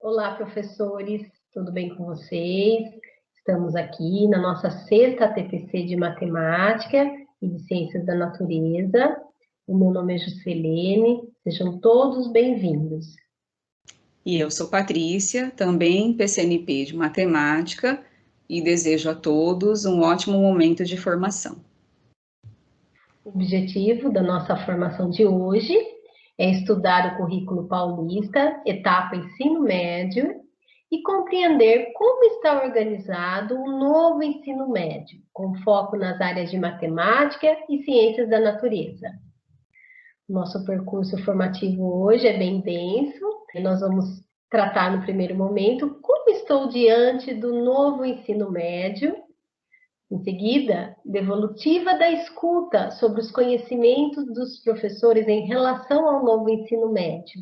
Olá, professores, tudo bem com vocês? Estamos aqui na nossa sexta TPC de Matemática e de Ciências da Natureza. O meu nome é Juscelene, sejam todos bem-vindos. E eu sou Patrícia, também PCNP de Matemática, e desejo a todos um ótimo momento de formação. O objetivo da nossa formação de hoje é estudar o currículo paulista, etapa ensino médio, e compreender como está organizado o novo ensino médio, com foco nas áreas de matemática e ciências da natureza. Nosso percurso formativo hoje é bem denso, nós vamos tratar no primeiro momento como estou diante do novo ensino médio. Em seguida, devolutiva da escuta sobre os conhecimentos dos professores em relação ao novo ensino médio.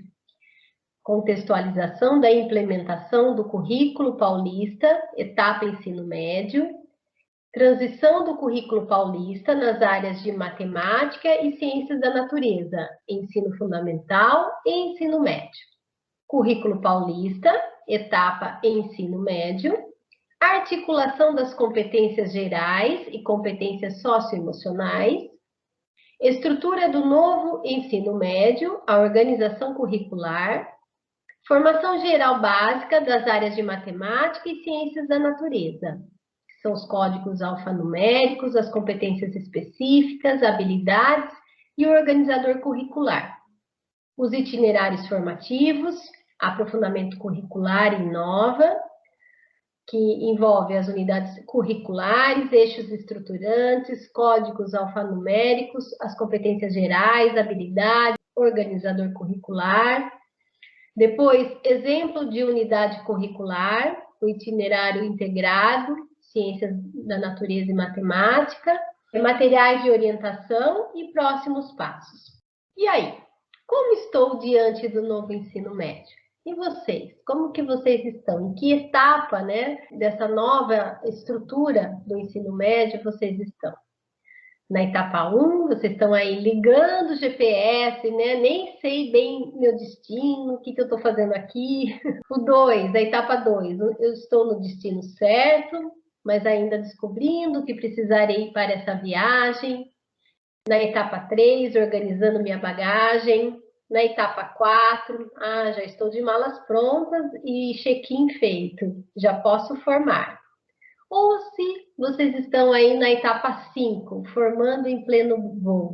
Contextualização da implementação do currículo paulista, etapa ensino médio. Transição do currículo paulista nas áreas de matemática e ciências da natureza, ensino fundamental e ensino médio. Currículo paulista, etapa ensino médio. Articulação das competências gerais e competências socioemocionais, estrutura do novo ensino médio, a organização curricular, formação geral básica das áreas de matemática e ciências da natureza, que são os códigos alfanuméricos, as competências específicas, habilidades e o organizador curricular. Os itinerários formativos, aprofundamento curricular e Inova, que envolve as unidades curriculares, eixos estruturantes, códigos alfanuméricos, as competências gerais, habilidades, organizador curricular. Depois, exemplo de unidade curricular, o itinerário integrado, ciências da natureza e matemática, materiais de orientação e próximos passos. E aí, como estou diante do novo ensino médio? E vocês? Como que vocês estão? Em que etapa, dessa nova estrutura do ensino médio vocês estão? Na etapa 1, vocês estão aí ligando o GPS, Nem sei bem meu destino, o que eu estou fazendo aqui. O 2, a etapa 2, eu estou no destino certo, mas ainda descobrindo o que precisarei para essa viagem. Na etapa 3, organizando minha bagagem. Na etapa 4, já estou de malas prontas e check-in feito, já posso formar. Ou se vocês estão aí na etapa 5, formando em pleno voo.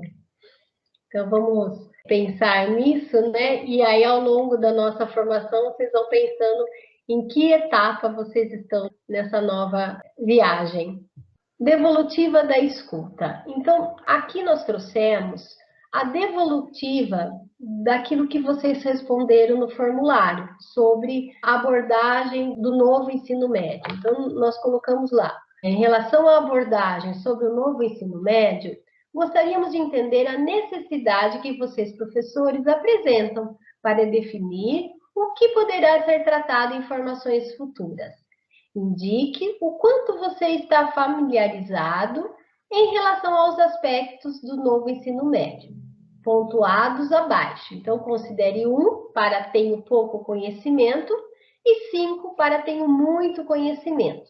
Então, vamos pensar nisso, E aí, ao longo da nossa formação, vocês vão pensando em que etapa vocês estão nessa nova viagem. Devolutiva da escuta. Então, aqui nós trouxemos a devolutiva daquilo que vocês responderam no formulário, sobre a abordagem do novo ensino médio. Então, nós colocamos lá, em relação à abordagem sobre o novo ensino médio, gostaríamos de entender a necessidade que vocês, professores, apresentam para definir o que poderá ser tratado em formações futuras. Indique o quanto você está familiarizado em relação aos aspectos do novo ensino médio, pontuados abaixo. Então, considere 1 para tenho pouco conhecimento e 5 para tenho muito conhecimento.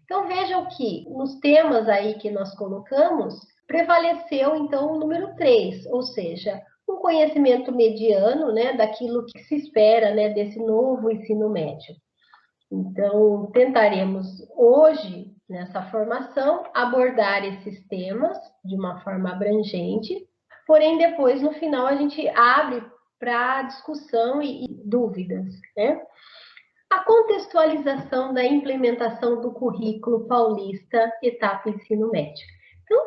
Então, vejam que nos temas aí que nós colocamos, prevaleceu, então, o número 3, ou seja, um conhecimento mediano, daquilo que se espera, desse novo ensino médio. Então, tentaremos hoje, nessa formação, abordar esses temas de uma forma abrangente, porém, depois, no final, a gente abre para discussão e dúvidas, A contextualização da implementação do currículo paulista, etapa ensino médio. Então,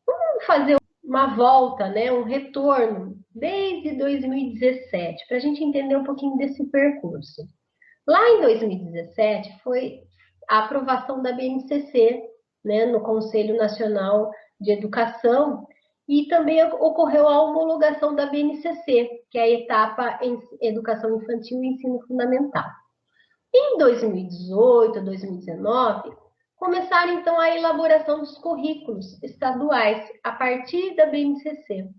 vamos fazer uma volta, um retorno, desde 2017, para a gente entender um pouquinho desse percurso. Lá em 2017, foi a aprovação da BNCC, no Conselho Nacional de Educação, e também ocorreu a homologação da BNCC, que é a etapa em Educação Infantil e Ensino Fundamental. Em 2018, 2019, começaram, então, a elaboração dos currículos estaduais, a partir da BNCC,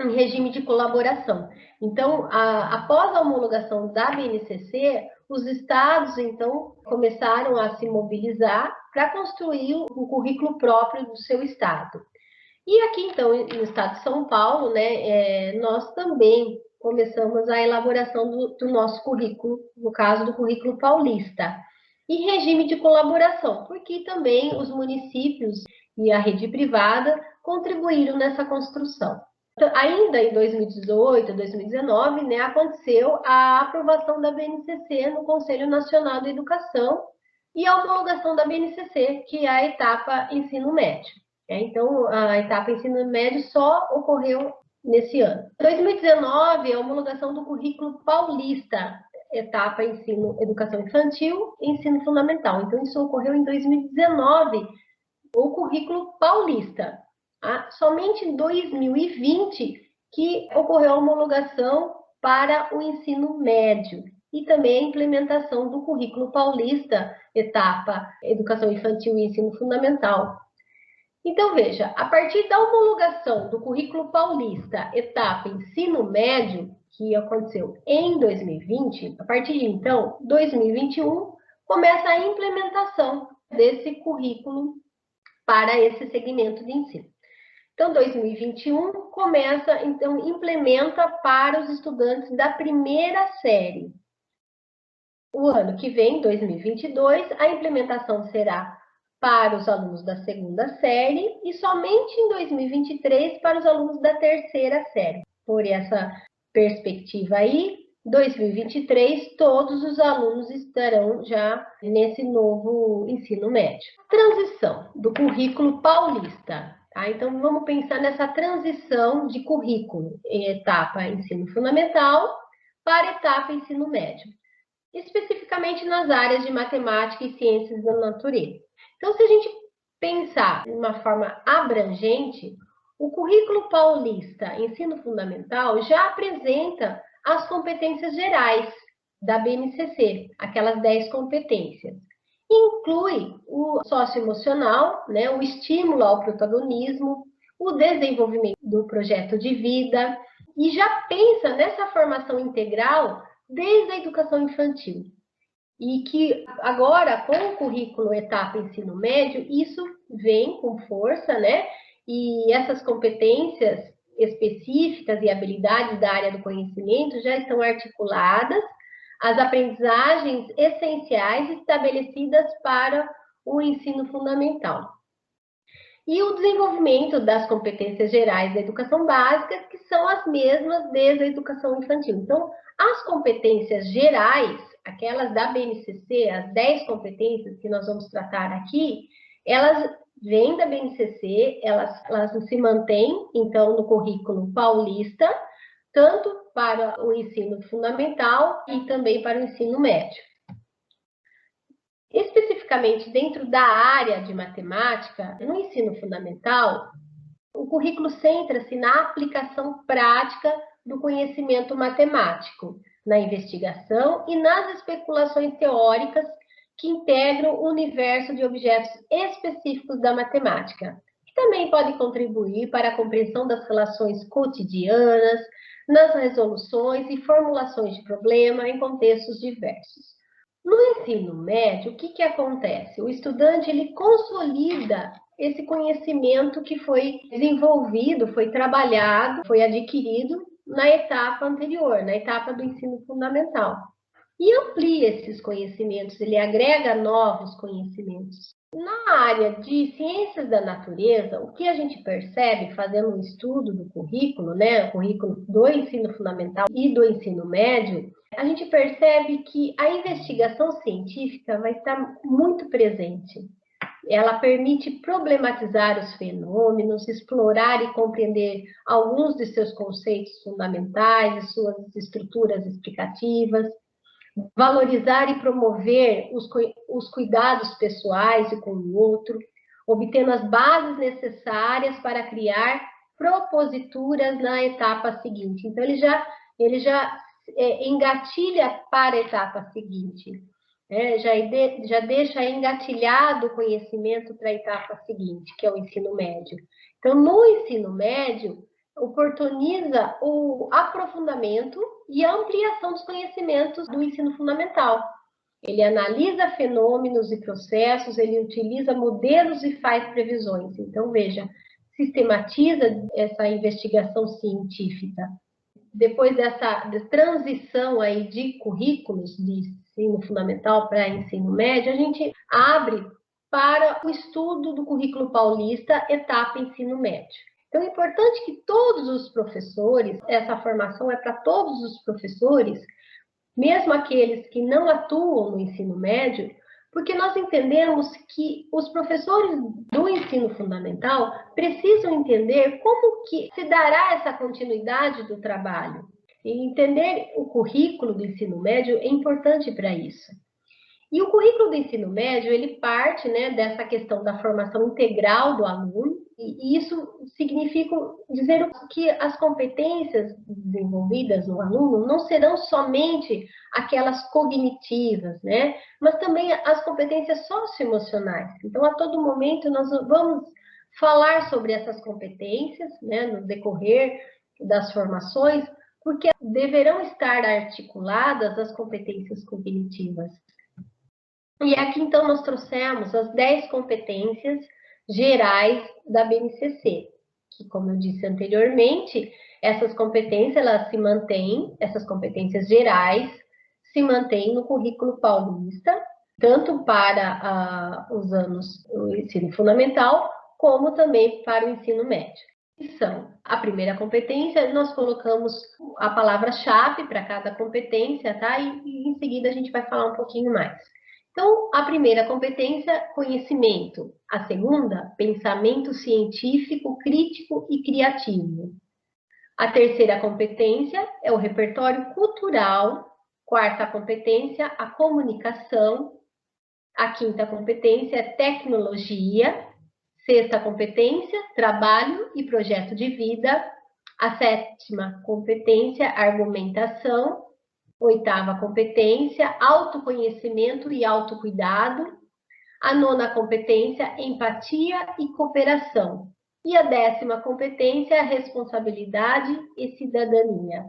em regime de colaboração. Então, após a homologação da BNCC, os estados, então, começaram a se mobilizar para construir um currículo próprio do seu estado. E aqui, então, no estado de São Paulo, né, nós também começamos a elaboração do nosso currículo, no caso do currículo paulista, e regime de colaboração, porque também os municípios e a rede privada contribuíram nessa construção. Então, ainda em 2018, 2019, né, aconteceu a aprovação da BNCC no Conselho Nacional da Educação e a homologação da BNCC, que é a etapa ensino médio. Então, a etapa ensino médio só ocorreu nesse ano. Em 2019, a homologação do currículo paulista, etapa ensino, educação infantil e ensino fundamental. Então, isso ocorreu em 2019, o currículo paulista. Somente em 2020 que ocorreu a homologação para o ensino médio e também a implementação do currículo paulista, etapa educação infantil e ensino fundamental. Então, veja, a partir da homologação do currículo paulista, etapa ensino médio, que aconteceu em 2020, a partir de então, 2021, começa a implementação desse currículo para esse segmento de ensino. Então, 2021 começa, então, implementa para os estudantes da primeira série. O ano que vem, 2022, a implementação será para os alunos da segunda série e somente em 2023 para os alunos da terceira série. Por essa perspectiva aí, 2023, todos os alunos estarão já nesse novo ensino médio. Transição do currículo paulista. Então, vamos pensar nessa transição de currículo em etapa ensino fundamental para etapa ensino médio, especificamente nas áreas de matemática e ciências da natureza. Então, se a gente pensar de uma forma abrangente, o currículo paulista ensino fundamental já apresenta as competências gerais da BNCC, aquelas 10 competências. Inclui o socioemocional, né, o estímulo ao protagonismo, o desenvolvimento do projeto de vida, e já pensa nessa formação integral desde a educação infantil. E que agora, com o currículo etapa ensino médio, isso vem com força, né? E essas competências específicas e habilidades da área do conhecimento já estão articuladas, as aprendizagens essenciais estabelecidas para o ensino fundamental. E o desenvolvimento das competências gerais da educação básica, que são as mesmas desde a educação infantil. Então, as competências gerais, aquelas da BNCC, as 10 competências que nós vamos tratar aqui, elas vêm da BNCC, elas se mantêm, então, no currículo paulista, tanto para o ensino fundamental e também para o ensino médio. Especificamente dentro da área de matemática, no ensino fundamental, o currículo centra-se na aplicação prática do conhecimento matemático, na investigação e nas especulações teóricas que integram o universo de objetos específicos da matemática, que também pode contribuir para a compreensão das relações cotidianas, nas resoluções e formulações de problema em contextos diversos. No ensino médio, o que acontece? O estudante ele consolida esse conhecimento que foi desenvolvido, foi trabalhado, foi adquirido na etapa anterior, na etapa do ensino fundamental. E amplia esses conhecimentos, ele agrega novos conhecimentos. Na área de ciências da natureza, o que a gente percebe fazendo um estudo do currículo, né, o currículo do ensino fundamental e do ensino médio, a gente percebe que a investigação científica vai estar muito presente. Ela permite problematizar os fenômenos, explorar e compreender alguns de seus conceitos fundamentais, e suas estruturas explicativas, valorizar e promover os cuidados pessoais e com o outro, obtendo as bases necessárias para criar proposituras na etapa seguinte. Então, ele já engatilha para a etapa seguinte, né? Já deixa engatilhado o conhecimento para a etapa seguinte, que é o ensino médio. Então, no ensino médio, oportuniza o aprofundamento e a ampliação dos conhecimentos do ensino fundamental. Ele analisa fenômenos e processos, ele utiliza modelos e faz previsões. Então, veja, sistematiza essa investigação científica. Depois dessa transição aí de currículos de ensino fundamental para ensino médio, a gente abre para o estudo do currículo paulista, etapa ensino médio. Então, é importante que todos os professores, essa formação é para todos os professores, mesmo aqueles que não atuam no ensino médio, porque nós entendemos que os professores do ensino fundamental precisam entender como que se dará essa continuidade do trabalho. E entender o currículo do ensino médio é importante para isso. E o currículo do ensino médio, ele parte, né, dessa questão da formação integral do aluno, e isso significa dizer que as competências desenvolvidas no aluno não serão somente aquelas cognitivas, né, mas também as competências socioemocionais. Então, a todo momento, nós vamos falar sobre essas competências, né, no decorrer das formações, porque deverão estar articuladas as competências cognitivas. E aqui, então, nós trouxemos as 10 competências gerais da BNCC, que, como eu disse anteriormente, essas competências, elas se mantêm, essas competências gerais, se mantêm no currículo paulista, tanto para os anos do ensino fundamental, como também para o ensino médio. São a primeira competência, nós colocamos a palavra-chave para cada competência, tá? E em seguida a gente vai falar um pouquinho mais. Então, a primeira competência, conhecimento. A segunda, pensamento científico, crítico e criativo. A terceira competência é o repertório cultural. Quarta competência, a comunicação. A quinta competência é tecnologia. Sexta competência, trabalho e projeto de vida. A sétima competência, argumentação. Oitava competência, autoconhecimento e autocuidado. A nona competência, empatia e cooperação. E a 10ª competência, responsabilidade e cidadania.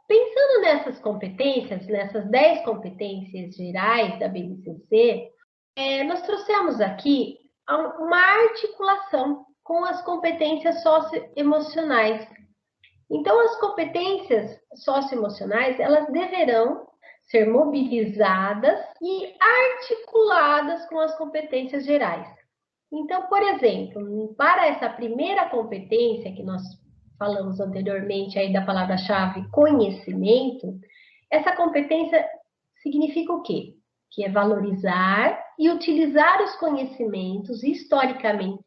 Pensando nessas competências, nessas 10 competências gerais da BNCC, nós trouxemos aqui uma articulação com as competências socioemocionais. Então, as competências socioemocionais, elas deverão ser mobilizadas e articuladas com as competências gerais. Então, por exemplo, para essa primeira competência que nós falamos anteriormente aí da palavra-chave conhecimento, essa competência significa o quê? Que é valorizar e utilizar os conhecimentos historicamente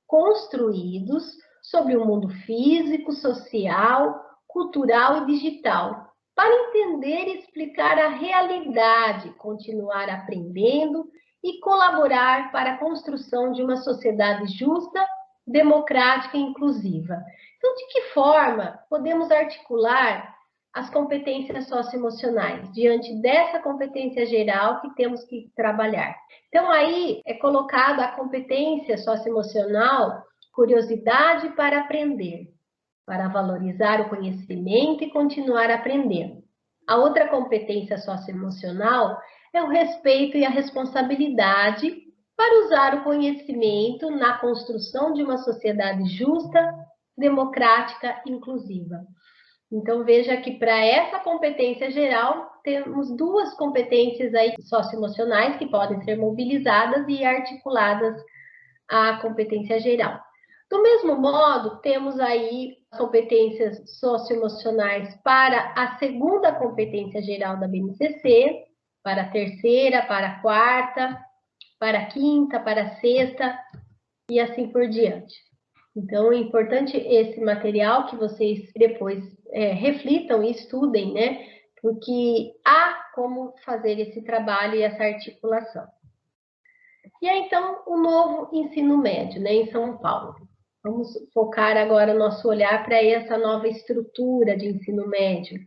construídos sobre o mundo físico, social, cultural e digital, para entender e explicar a realidade, continuar aprendendo e colaborar para a construção de uma sociedade justa, democrática e inclusiva. Então, de que forma podemos articular as competências socioemocionais diante dessa competência geral que temos que trabalhar? Então, aí é colocado a competência socioemocional, curiosidade para aprender, para valorizar o conhecimento e continuar aprendendo. A outra competência socioemocional é o respeito e a responsabilidade para usar o conhecimento na construção de uma sociedade justa, democrática e inclusiva. Então, veja que para essa competência geral, temos 2 competências aí socioemocionais que podem ser mobilizadas e articuladas à competência geral. Do mesmo modo, temos aí competências socioemocionais para a segunda competência geral da BNCC, para a terceira, para a quarta, para a quinta, para a sexta e assim por diante. Então, é importante esse material que vocês depois reflitam e estudem, né? Porque há como fazer esse trabalho e essa articulação. E aí, então, o novo ensino médio, né, em São Paulo. Vamos focar agora o nosso olhar para essa nova estrutura de ensino médio.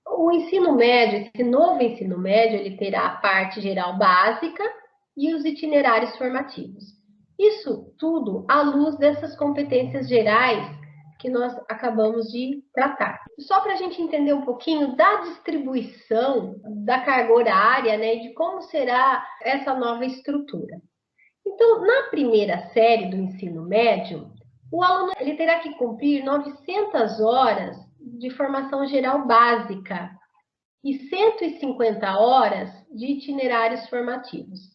O ensino médio, esse novo ensino médio, ele terá a parte geral básica e os itinerários formativos. Isso tudo à luz dessas competências gerais que nós acabamos de tratar. Só para a gente entender um pouquinho da distribuição da carga horária, né, de como será essa nova estrutura. Então, na primeira série do ensino médio, o aluno ele terá que cumprir 900 horas de formação geral básica e 150 horas de itinerários formativos.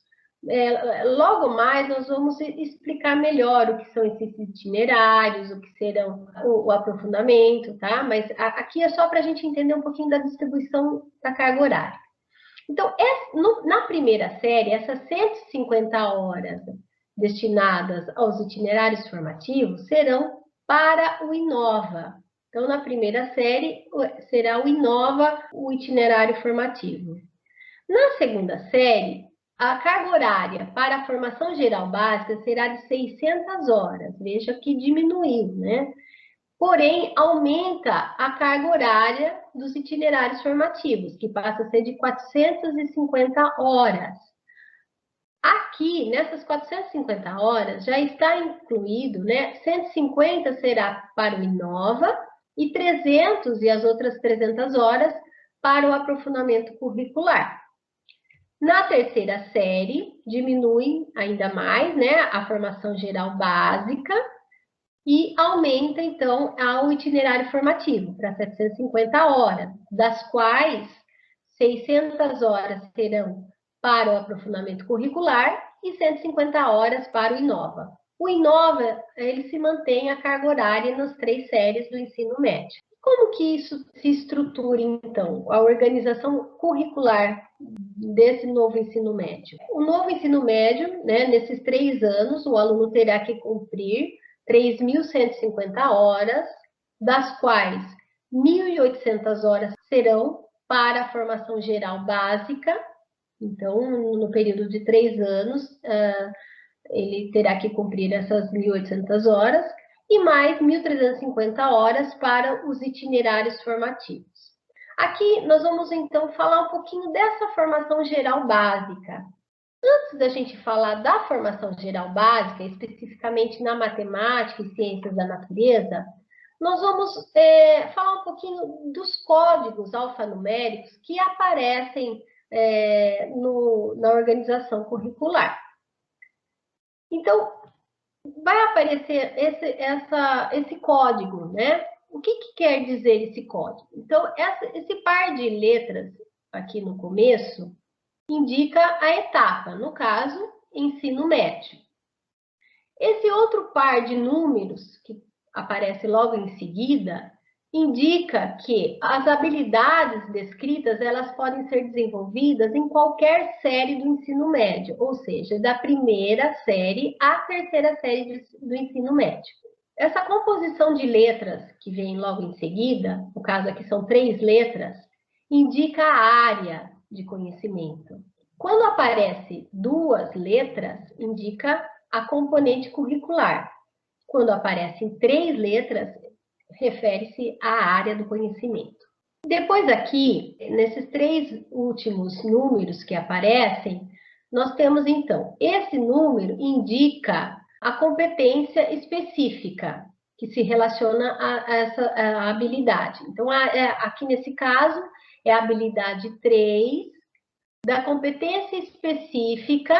Logo mais, nós vamos explicar melhor o que são esses itinerários, o que serão o aprofundamento, tá? Mas aqui é só para a gente entender um pouquinho da distribuição da carga horária. Então, na primeira série, essas 150 horas destinadas aos itinerários formativos serão para o Inova. Então, na primeira série, será o Inova, o itinerário formativo. Na segunda série, a carga horária para a formação geral básica será de 600 horas. Veja que diminuiu, né? Porém, aumenta a carga horária dos itinerários formativos, que passa a ser de 450 horas. Aqui, nessas 450 horas, já está incluído, né? 150 será para o Inova e 300 e as outras 300 horas para o aprofundamento curricular. Na terceira série, diminui ainda mais, né, a formação geral básica e aumenta, então, o itinerário formativo para 750 horas, das quais 600 horas serão para o aprofundamento curricular e 150 horas para o Inova. O Inova, ele se mantém a carga horária nas 3 séries do ensino médio. Como que isso se estrutura, então, a organização curricular desse novo ensino médio? O novo ensino médio, né, nesses 3 anos, o aluno terá que cumprir 3.150 horas, das quais 1.800 horas serão para a formação geral básica. Então, no período de 3 anos, ele terá que cumprir essas 1.800 horas e mais 1.350 horas para os itinerários formativos. Aqui nós vamos, então, falar um pouquinho dessa formação geral básica. Antes da gente falar da formação geral básica, especificamente na matemática e ciências da natureza, nós vamos falar um pouquinho dos códigos alfanuméricos que aparecem na organização curricular. Então, vai aparecer esse código, né? O que quer dizer esse código? Então, esse par de letras aqui no começo indica a etapa, no caso, ensino médio. Esse outro par de números, que aparece logo em seguida, indica que as habilidades descritas elas podem ser desenvolvidas em qualquer série do ensino médio, ou seja, da primeira série à terceira série do ensino médio. Essa composição de letras que vem logo em seguida, no caso aqui são 3 letras, indica a área de conhecimento. Quando aparece 2 letras, indica a componente curricular. Quando aparecem 3 letras, refere-se à área do conhecimento. Depois aqui, nesses 3 últimos números que aparecem, nós temos então, esse número indica a competência específica que se relaciona a essa habilidade. Então, aqui nesse caso, é a habilidade 3, da competência específica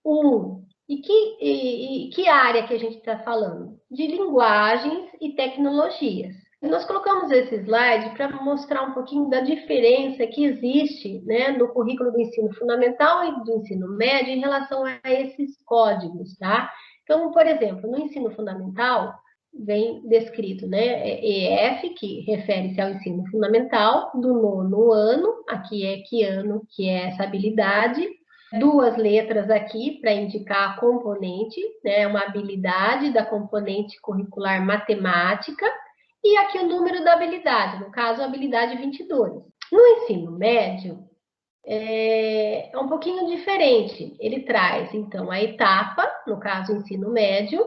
1. E que área que a gente está falando? De linguagens e tecnologias. Nós colocamos esse slide para mostrar um pouquinho da diferença que existe, né, no currículo do ensino fundamental e do ensino médio em relação a esses códigos, tá? Então, por exemplo, no ensino fundamental, vem descrito, né, EF, que refere-se ao ensino fundamental, do 9º ano, aqui é que ano que é essa habilidade, 2 letras aqui para indicar a componente, né, uma habilidade da componente curricular matemática, e aqui o número da habilidade, no caso, a habilidade 22. No ensino médio, é um pouquinho diferente. Ele traz, então, a etapa, no caso, o ensino médio,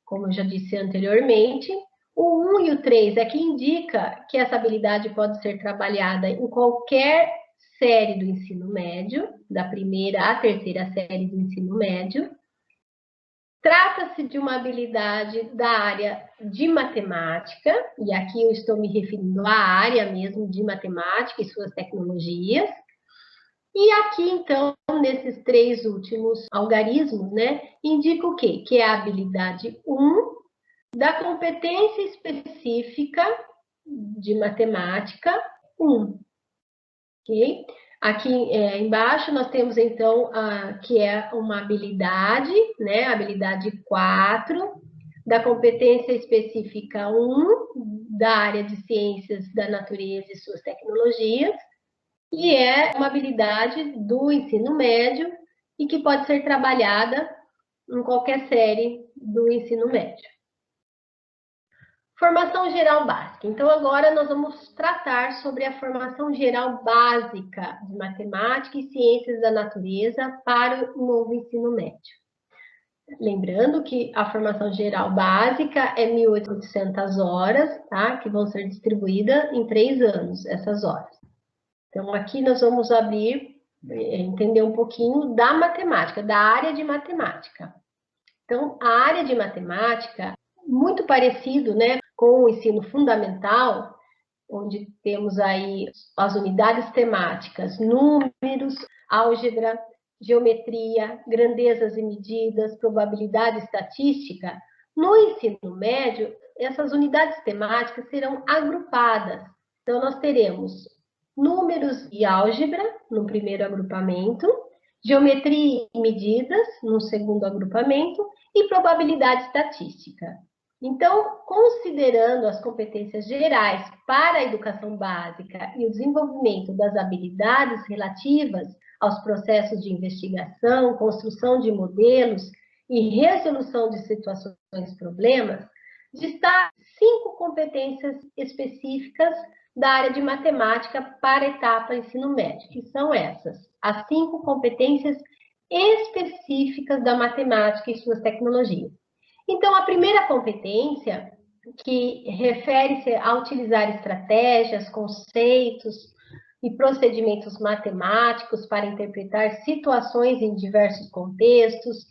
como eu já disse anteriormente. O 1 e o 3 é que indica que essa habilidade pode ser trabalhada em qualquer série do ensino médio, da primeira à terceira série do ensino médio. Trata-se de uma habilidade da área de matemática, e aqui eu estou me referindo à área mesmo de matemática e suas tecnologias. E aqui, então, nesses 3 últimos algarismos, né, indica o quê? Que é a habilidade 1 da competência específica de matemática 1. Ok? Aqui embaixo nós temos, então, que é uma habilidade, né? Habilidade 4, da competência específica 1, da área de ciências da natureza e suas tecnologias, e é uma habilidade do ensino médio e que pode ser trabalhada em qualquer série do ensino médio. Formação geral básica. Então, agora nós vamos tratar sobre a formação geral básica de matemática e ciências da natureza para o novo ensino médio. Lembrando que a formação geral básica é 1.800 horas, tá? Que vão ser distribuídas em 3 anos, essas horas. Então, aqui nós vamos entender um pouquinho da matemática, da área de matemática. Então, a área de matemática, muito parecido, né, com o ensino fundamental, onde temos aí as unidades temáticas, números, álgebra, geometria, grandezas e medidas, probabilidade estatística. No ensino médio, essas unidades temáticas serão agrupadas. Então, nós teremos números e álgebra no primeiro agrupamento, geometria e medidas no segundo agrupamento e probabilidade estatística. Então, considerando as competências gerais para a educação básica e o desenvolvimento das habilidades relativas aos processos de investigação, construção de modelos e resolução de situações e problemas, destaca 5 competências específicas da área de matemática para a etapa ensino médio, que são essas, as 5 competências específicas da matemática e suas tecnologias. Então, a primeira competência, que refere-se a utilizar estratégias, conceitos e procedimentos matemáticos para interpretar situações em diversos contextos.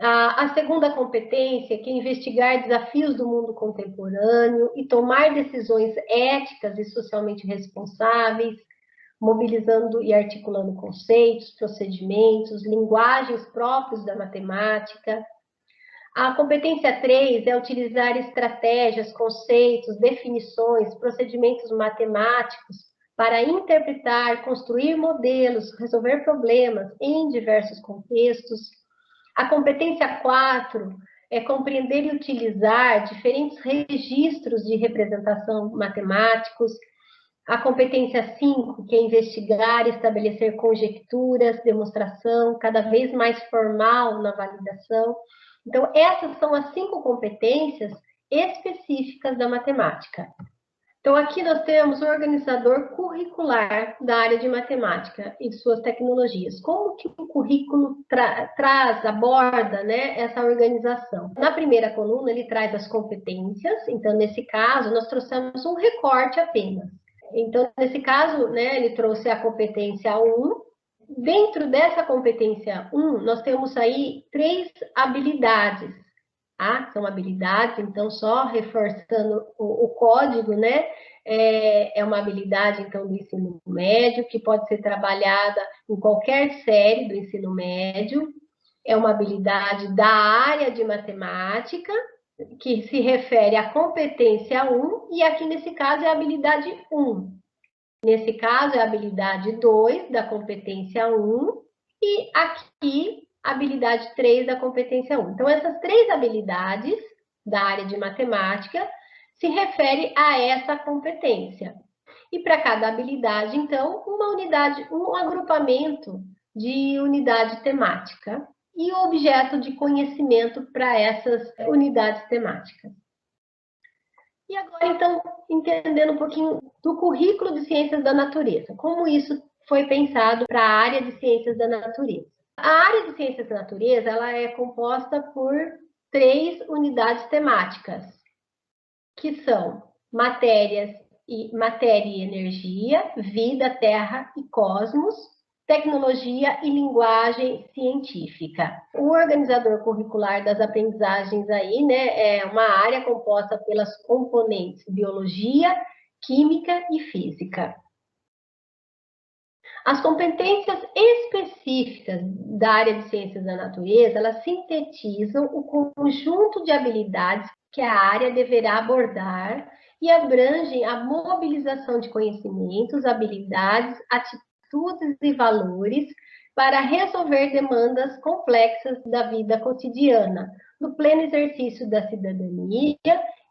A segunda competência, que é investigar desafios do mundo contemporâneo e tomar decisões éticas e socialmente responsáveis, mobilizando e articulando conceitos, procedimentos, linguagens próprios da matemática. A competência 3 é utilizar estratégias, conceitos, definições, procedimentos matemáticos para interpretar, construir modelos, resolver problemas em diversos contextos. A competência 4 é compreender e utilizar diferentes registros de representação matemáticos. A competência 5, que é investigar, estabelecer conjecturas, demonstração, cada vez mais formal na validação. Então, essas são as 5 competências específicas da matemática. Então, aqui nós temos o organizador curricular da área de matemática e de suas tecnologias. Como que o currículo aborda, né, essa organização? Na primeira coluna, ele traz as competências. Então, nesse caso, nós trouxemos um recorte apenas. Então, nesse caso, né, ele trouxe a competência 1. Dentro dessa competência 1, nós temos aí 3 habilidades. São habilidades, então, só reforçando o código, né? É uma habilidade, então, do ensino médio, que pode ser trabalhada em qualquer série do ensino médio. É uma habilidade da área de matemática, que se refere à competência 1, e aqui, nesse caso, é a habilidade 1. Nesse caso, é a habilidade 2 da competência 1, e aqui, a habilidade 3 da competência 1. Então, essas 3 habilidades da área de matemática se referem a essa competência. E para cada habilidade, então, uma unidade, um agrupamento de unidade temática e o objeto de conhecimento para essas unidades temáticas. E agora, então, entendendo um pouquinho do currículo de Ciências da Natureza, como isso foi pensado para a área de Ciências da Natureza. A área de Ciências da Natureza ela é composta por 3 unidades temáticas, que são matéria e energia, vida, terra e cosmos, tecnologia e linguagem científica. O organizador curricular das aprendizagens aí, né, é uma área composta pelas componentes biologia, química e física. As competências específicas da área de ciências da natureza, elas sintetizam o conjunto de habilidades que a área deverá abordar e abrangem a mobilização de conhecimentos, habilidades, atitudes e valores para resolver demandas complexas da vida cotidiana, no pleno exercício da cidadania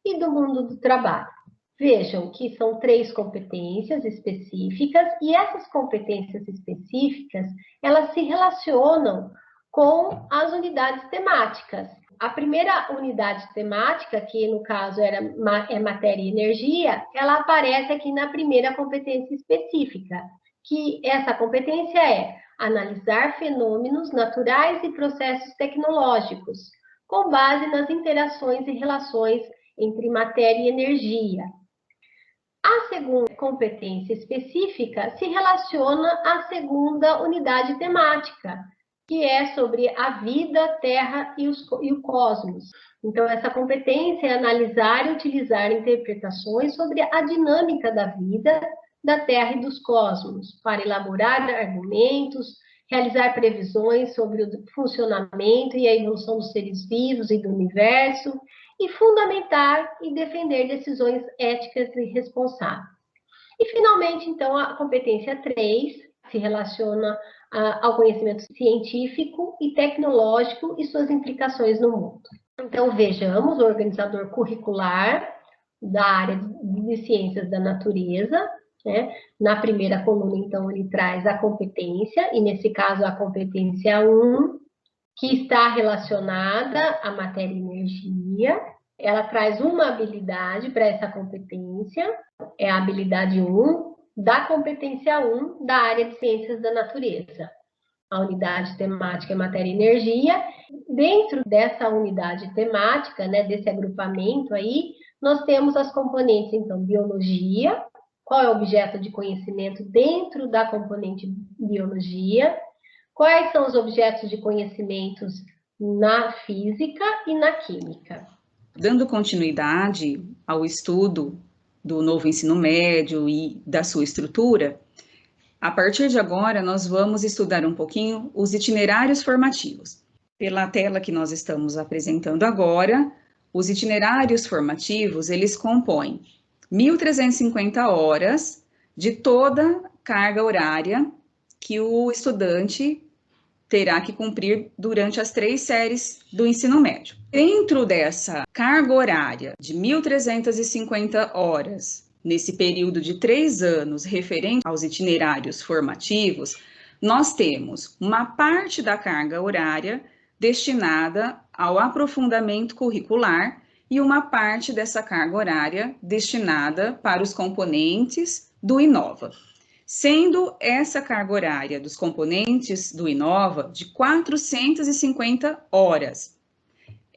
e do mundo do trabalho. Vejam que são 3 competências específicas e essas competências específicas, elas se relacionam com as unidades temáticas. A primeira unidade temática, que no caso é matéria e energia, ela aparece aqui na primeira competência específica, que essa competência é analisar fenômenos naturais e processos tecnológicos, com base nas interações e relações entre matéria e energia. A segunda competência específica se relaciona à segunda unidade temática, que é sobre a vida, a Terra e o cosmos. Então, essa competência é analisar e utilizar interpretações sobre a dinâmica da vida, da Terra e dos cosmos, para elaborar argumentos, realizar previsões sobre o funcionamento e a evolução dos seres vivos e do universo, e fundamentar e defender decisões éticas e responsáveis. E, finalmente, então, a competência 3 se relaciona ao conhecimento científico e tecnológico e suas implicações no mundo. Então, vejamos o organizador curricular da área de ciências da natureza, né? Na primeira coluna, então, ele traz a competência, e nesse caso a competência 1, que está relacionada à matéria e energia. Ela traz uma habilidade para essa competência, é a habilidade 1, da competência 1 da área de ciências da natureza. A unidade temática é matéria e energia. Dentro dessa unidade temática, né, desse agrupamento aí, nós temos as componentes, então, biologia. Qual é o objeto de conhecimento dentro da componente biologia? Quais são os objetos de conhecimentos na física e na química? Dando continuidade ao estudo do novo ensino médio e da sua estrutura, a partir de agora nós vamos estudar um pouquinho os itinerários formativos. Pela tela que nós estamos apresentando agora, os itinerários formativos, eles compõem 1.350 horas de toda carga horária que o estudante terá que cumprir durante as 3 séries do ensino médio. Dentro dessa carga horária de 1.350 horas, nesse período de 3 anos referente aos itinerários formativos, nós temos uma parte da carga horária destinada ao aprofundamento curricular e uma parte dessa carga horária destinada para os componentes do Inova, sendo essa carga horária dos componentes do Inova de 450 horas.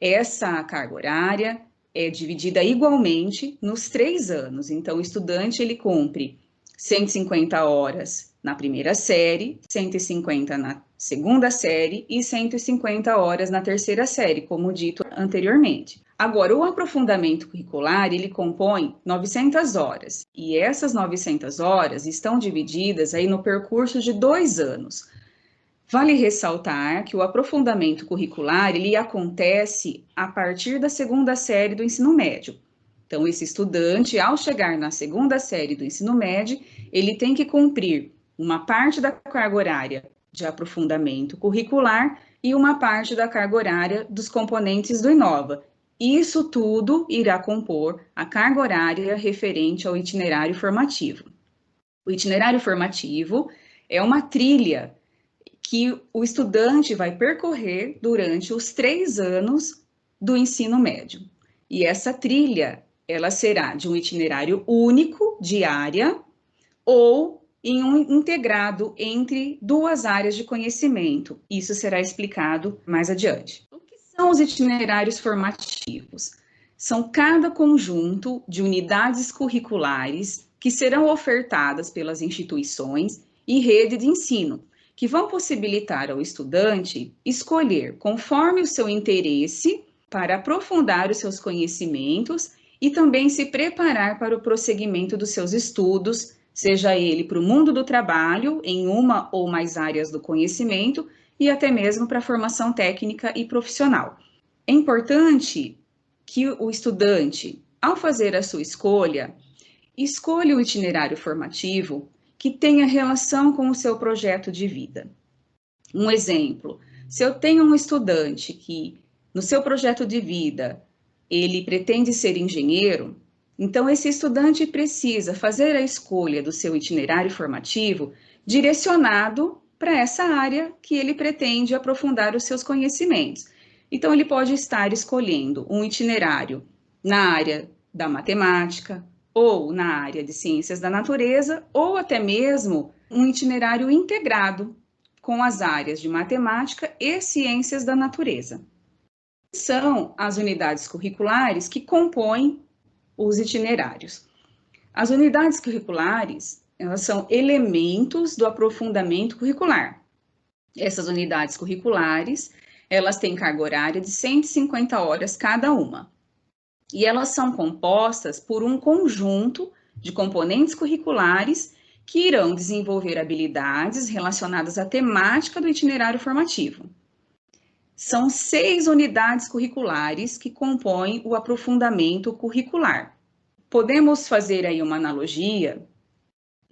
Essa carga horária é dividida igualmente nos 3 anos, então o estudante ele cumpre 150 horas na primeira série, 150 na segunda série e 150 horas na terceira série, como dito anteriormente. Agora, o aprofundamento curricular, ele compõe 900 horas, e essas 900 horas estão divididas aí no percurso de 2 anos. Vale ressaltar que o aprofundamento curricular, ele acontece a partir da segunda série do ensino médio. Então, esse estudante, ao chegar na segunda série do ensino médio, ele tem que cumprir uma parte da carga horária de aprofundamento curricular e uma parte da carga horária dos componentes do Inova. Isso tudo irá compor a carga horária referente ao itinerário formativo. O itinerário formativo é uma trilha que o estudante vai percorrer durante os 3 anos do ensino médio. E essa trilha, ela será de um itinerário único, de área, ou em um integrado entre 2 áreas de conhecimento. Isso será explicado mais adiante. O que são os itinerários formativos? São cada conjunto de unidades curriculares que serão ofertadas pelas instituições e rede de ensino, que vão possibilitar ao estudante escolher conforme o seu interesse para aprofundar os seus conhecimentos e também se preparar para o prosseguimento dos seus estudos, seja ele para o mundo do trabalho, em uma ou mais áreas do conhecimento, e até mesmo para a formação técnica e profissional. É importante que o estudante, ao fazer a sua escolha, escolha o itinerário formativo que tenha relação com o seu projeto de vida. Um exemplo, se eu tenho um estudante que, no seu projeto de vida, ele pretende ser engenheiro, então esse estudante precisa fazer a escolha do seu itinerário formativo direcionado para essa área que ele pretende aprofundar os seus conhecimentos. Então, ele pode estar escolhendo um itinerário na área da matemática, ou na área de ciências da natureza, ou até mesmo um itinerário integrado com as áreas de matemática e ciências da natureza. São as unidades curriculares que compõem os itinerários. As unidades curriculares, elas são elementos do aprofundamento curricular. Essas unidades curriculares, elas têm carga horária de 150 horas cada uma. E elas são compostas por um conjunto de componentes curriculares que irão desenvolver habilidades relacionadas à temática do itinerário formativo. São 6 unidades curriculares que compõem o aprofundamento curricular. Podemos fazer aí uma analogia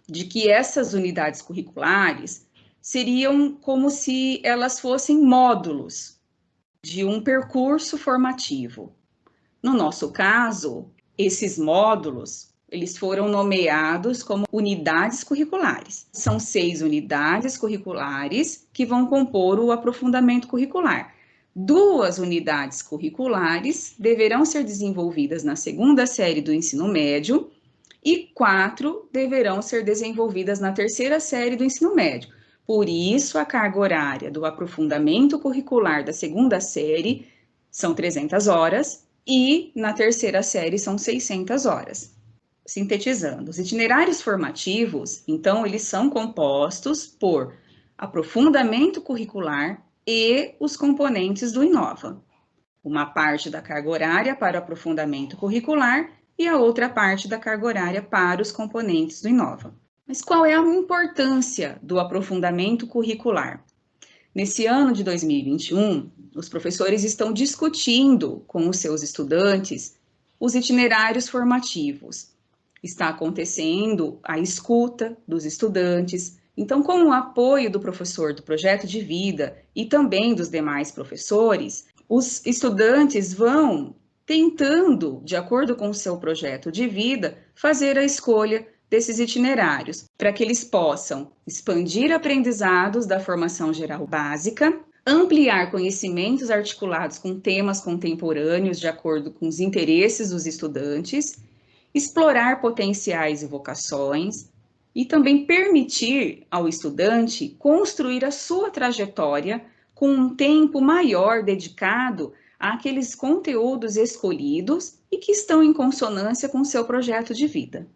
de que essas unidades curriculares seriam como se elas fossem módulos de um percurso formativo. No nosso caso, esses módulos, eles foram nomeados como unidades curriculares. São 6 unidades curriculares que vão compor o aprofundamento curricular. 2 unidades curriculares deverão ser desenvolvidas na segunda série do ensino médio e 4 deverão ser desenvolvidas na terceira série do ensino médio. Por isso, a carga horária do aprofundamento curricular da segunda série são 300 horas, e na terceira série são 600 horas. Sintetizando, os itinerários formativos, então, eles são compostos por aprofundamento curricular e os componentes do Inova. Uma parte da carga horária para o aprofundamento curricular e a outra parte da carga horária para os componentes do Inova. Mas qual é a importância do aprofundamento curricular? Nesse ano de 2021, os professores estão discutindo com os seus estudantes os itinerários formativos. Está acontecendo a escuta dos estudantes. Então, com o apoio do professor do projeto de vida e também dos demais professores, os estudantes vão tentando, de acordo com o seu projeto de vida, fazer a escolha desses itinerários, para que eles possam expandir aprendizados da formação geral básica, ampliar conhecimentos articulados com temas contemporâneos de acordo com os interesses dos estudantes, explorar potenciais e vocações, e também permitir ao estudante construir a sua trajetória com um tempo maior dedicado àqueles conteúdos escolhidos e que estão em consonância com o seu projeto de vida.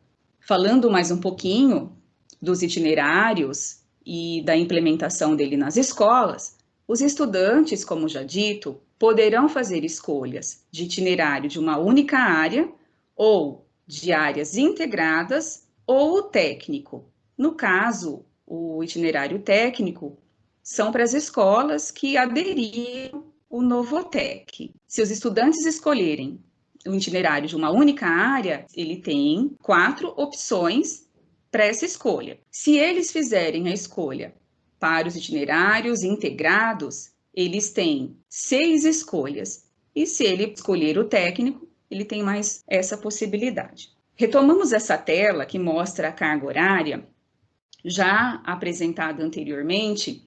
Falando mais um pouquinho dos itinerários e da implementação dele nas escolas, os estudantes, como já dito, poderão fazer escolhas de itinerário de uma única área ou de áreas integradas ou o técnico. No caso, o itinerário técnico são para as escolas que aderiram ao Novotec. Se os estudantes escolherem o itinerário de uma única área, ele tem 4 opções para essa escolha. Se eles fizerem a escolha para os itinerários integrados, eles têm 6 escolhas. E se ele escolher o técnico, ele tem mais essa possibilidade. Retomamos essa tela que mostra a carga horária, já apresentada anteriormente,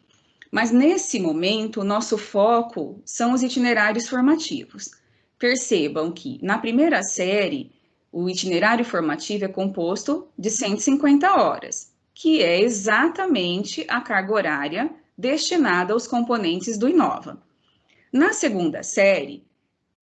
mas nesse momento o nosso foco são os itinerários formativos. Percebam que na primeira série, o itinerário formativo é composto de 150 horas, que é exatamente a carga horária destinada aos componentes do Inova. Na segunda série,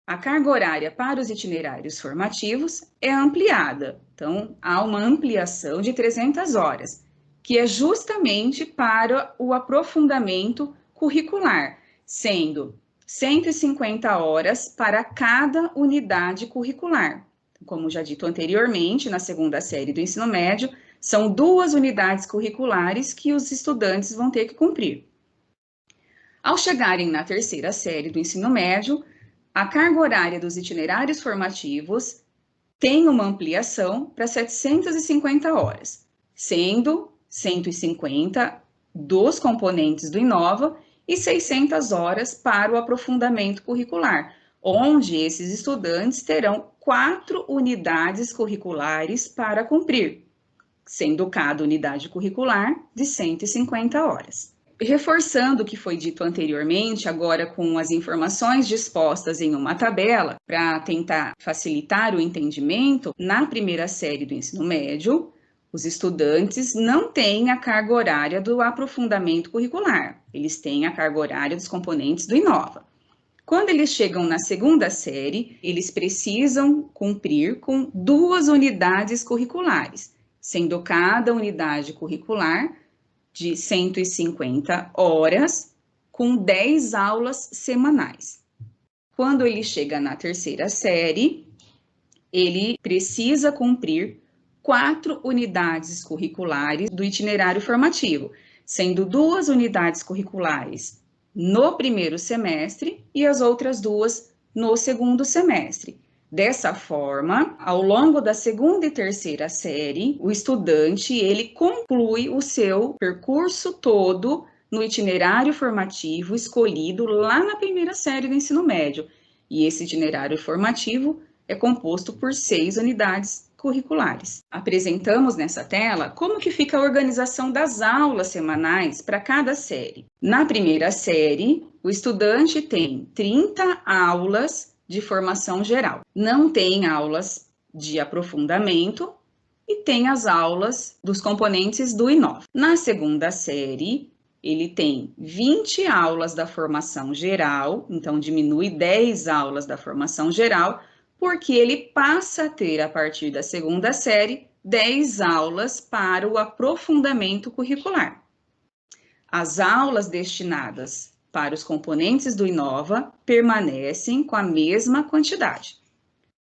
a carga horária para os itinerários formativos é ampliada, então há uma ampliação de 300 horas, que é justamente para o aprofundamento curricular, sendo 150 horas para cada unidade curricular. Como já dito anteriormente, na segunda série do ensino médio, são 2 unidades curriculares que os estudantes vão ter que cumprir. Ao chegarem na terceira série do ensino médio, a carga horária dos itinerários formativos tem uma ampliação para 750 horas, sendo 150 dos componentes do Inova e 600 horas para o aprofundamento curricular, onde esses estudantes terão 4 unidades curriculares para cumprir, sendo cada unidade curricular de 150 horas. Reforçando o que foi dito anteriormente, agora com as informações dispostas em uma tabela, para tentar facilitar o entendimento, na primeira série do ensino médio, os estudantes não têm a carga horária do aprofundamento curricular, eles têm a carga horária dos componentes do Inova. Quando eles chegam na segunda série, eles precisam cumprir com 2 unidades curriculares, sendo cada unidade curricular de 150 horas, com 10 aulas semanais. Quando ele chega na terceira série, ele precisa cumprir 4 unidades curriculares do itinerário formativo, sendo 2 unidades curriculares no primeiro semestre e as outras 2 no segundo semestre. Dessa forma, ao longo da segunda e terceira série, o estudante ele conclui o seu percurso todo no itinerário formativo escolhido lá na primeira série do ensino médio. E esse itinerário formativo é composto por 6 unidades curriculares. Apresentamos nessa tela como que fica a organização das aulas semanais para cada série. Na primeira série, o estudante tem 30 aulas de formação geral. Não tem aulas de aprofundamento e tem as aulas dos componentes do Inova. Na segunda série, ele tem 20 aulas da formação geral, então diminui 10 aulas da formação geral, porque ele passa a ter, a partir da segunda série, 10 aulas para o aprofundamento curricular. As aulas destinadas para os componentes do Inova permanecem com a mesma quantidade.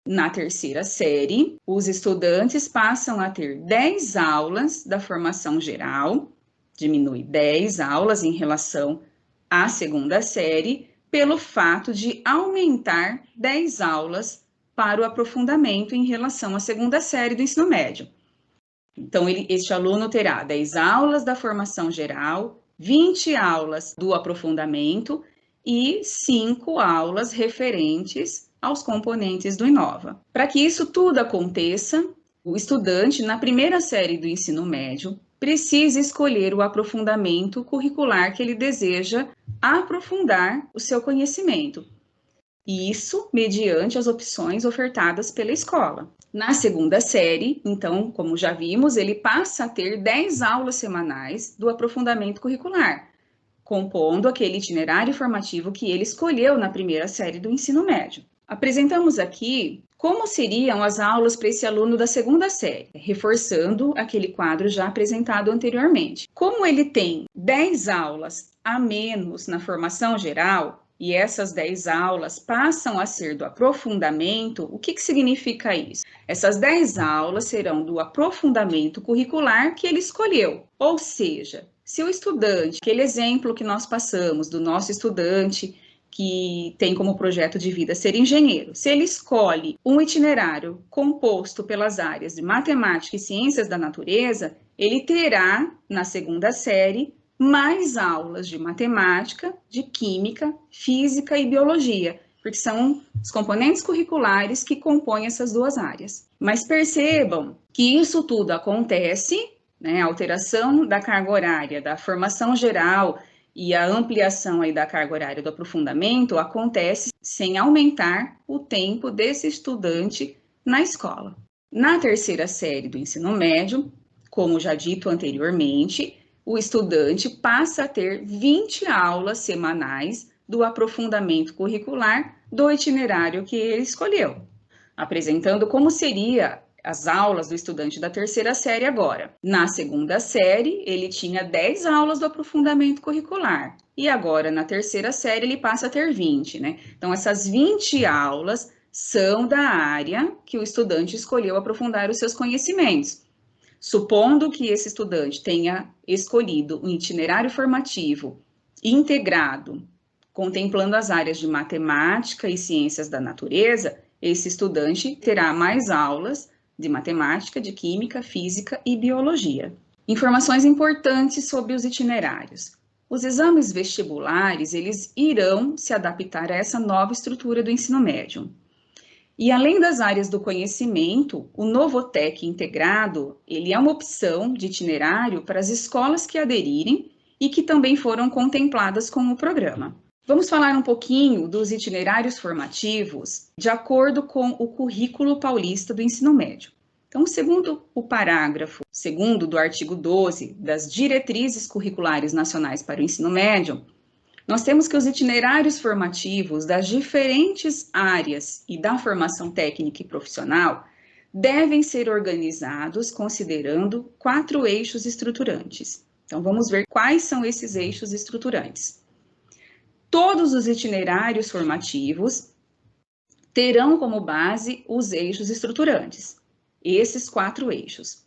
Na terceira série, os estudantes passam a ter 10 aulas da formação geral, diminui 10 aulas em relação à segunda série, pelo fato de aumentar 10 aulas para o aprofundamento em relação à segunda série do ensino médio. Então, este aluno terá 10 aulas da formação geral, 20 aulas do aprofundamento e 5 aulas referentes aos componentes do Inova. Para que isso tudo aconteça, o estudante, na primeira série do ensino médio, precisa escolher o aprofundamento curricular que ele deseja aprofundar o seu conhecimento. Isso mediante as opções ofertadas pela escola. Na segunda série, então, como já vimos, ele passa a ter 10 aulas semanais do aprofundamento curricular, compondo aquele itinerário formativo que ele escolheu na primeira série do ensino médio. Apresentamos aqui como seriam as aulas para esse aluno da segunda série, reforçando aquele quadro já apresentado anteriormente. Como ele tem 10 aulas a menos na formação geral, e essas 10 aulas passam a ser do aprofundamento, o que significa isso? Essas 10 aulas serão do aprofundamento curricular que ele escolheu. Ou seja, se o estudante, aquele exemplo que nós passamos do nosso estudante que tem como projeto de vida ser engenheiro, se ele escolhe um itinerário composto pelas áreas de matemática e ciências da natureza, ele terá, na segunda série, mais aulas de matemática, de química, física e biologia, porque são os componentes curriculares que compõem essas 2 áreas. Mas percebam que isso tudo acontece, a alteração da carga horária, da formação geral e a ampliação aí da carga horária do aprofundamento acontece sem aumentar o tempo desse estudante na escola. Na terceira série do ensino médio, como já dito anteriormente, o estudante passa a ter 20 aulas semanais do aprofundamento curricular do itinerário que ele escolheu, apresentando como seria as aulas do estudante da terceira série agora. Na segunda série, ele tinha 10 aulas do aprofundamento curricular. E agora, na terceira série, ele passa a ter 20, né? Então, essas 20 aulas são da área que o estudante escolheu aprofundar os seus conhecimentos. Supondo que esse estudante tenha escolhido um itinerário formativo integrado, contemplando as áreas de matemática e ciências da natureza, esse estudante terá mais aulas de matemática, de química, física e biologia. Informações importantes sobre os itinerários. Os exames vestibulares, eles irão se adaptar a essa nova estrutura do ensino médio. E além das áreas do conhecimento, o Novotec integrado, ele é uma opção de itinerário para as escolas que aderirem e que também foram contempladas com o programa. Vamos falar um pouquinho dos itinerários formativos de acordo com o Currículo Paulista do Ensino Médio. Então, segundo o parágrafo 2º do artigo 12 das Diretrizes Curriculares Nacionais para o Ensino Médio, nós temos que os itinerários formativos das diferentes áreas e da formação técnica e profissional devem ser organizados considerando 4 eixos estruturantes. Então, vamos ver quais são esses eixos estruturantes. Todos os itinerários formativos terão como base os eixos estruturantes, esses 4 eixos,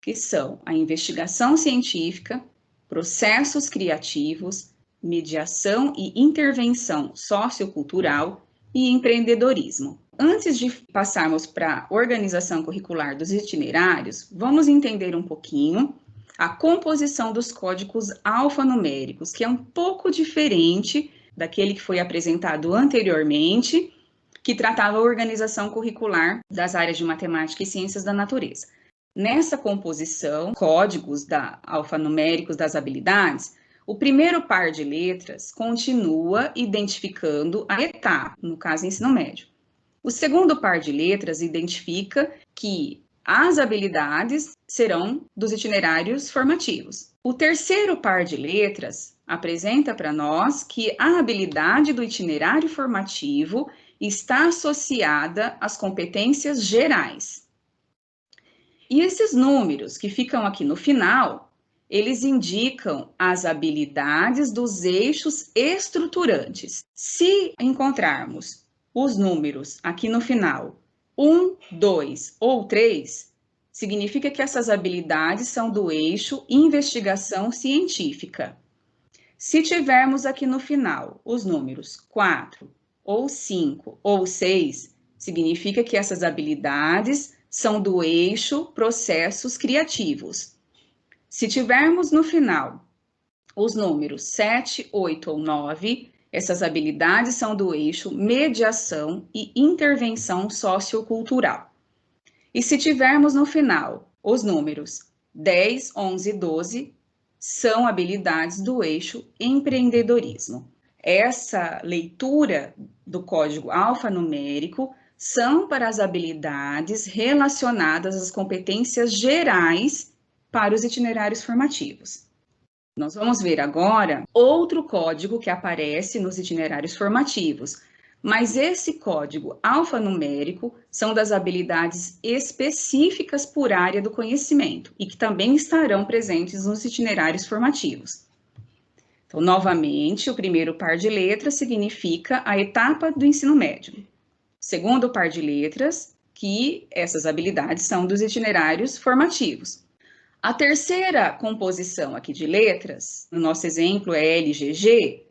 que são a investigação científica, processos criativos, mediação e intervenção sociocultural e empreendedorismo. Antes de passarmos para a organização curricular dos itinerários, vamos entender um pouquinho a composição dos códigos alfanuméricos, que é um pouco diferente daquele que foi apresentado anteriormente, que tratava a organização curricular das áreas de matemática e ciências da natureza. Nessa composição, códigos alfanuméricos das habilidades, o primeiro par de letras continua identificando a etapa, no caso, ensino médio. O segundo par de letras identifica que as habilidades serão dos itinerários formativos. O terceiro par de letras apresenta para nós que a habilidade do itinerário formativo está associada às competências gerais. E esses números que ficam aqui no final, eles indicam as habilidades dos eixos estruturantes. Se encontrarmos os números aqui no final, 1, 2 ou 3, significa que essas habilidades são do eixo investigação científica. Se tivermos aqui no final os números 4, ou 5, ou 6, significa que essas habilidades são do eixo processos criativos. Se tivermos no final os números 7, 8 ou 9, essas habilidades são do eixo mediação e intervenção sociocultural. E se tivermos no final os números 10, 11 e 12, são habilidades do eixo empreendedorismo. Essa leitura do código alfanumérico são para as habilidades relacionadas às competências gerais para os itinerários formativos. Nós vamos ver agora outro código que aparece nos itinerários formativos, mas esse código alfanumérico são das habilidades específicas por área do conhecimento e que também estarão presentes nos itinerários formativos. Então, novamente, o primeiro par de letras significa a etapa do ensino médio. O segundo par de letras, que essas habilidades são dos itinerários formativos. A terceira composição aqui de letras, no nosso exemplo é LGG,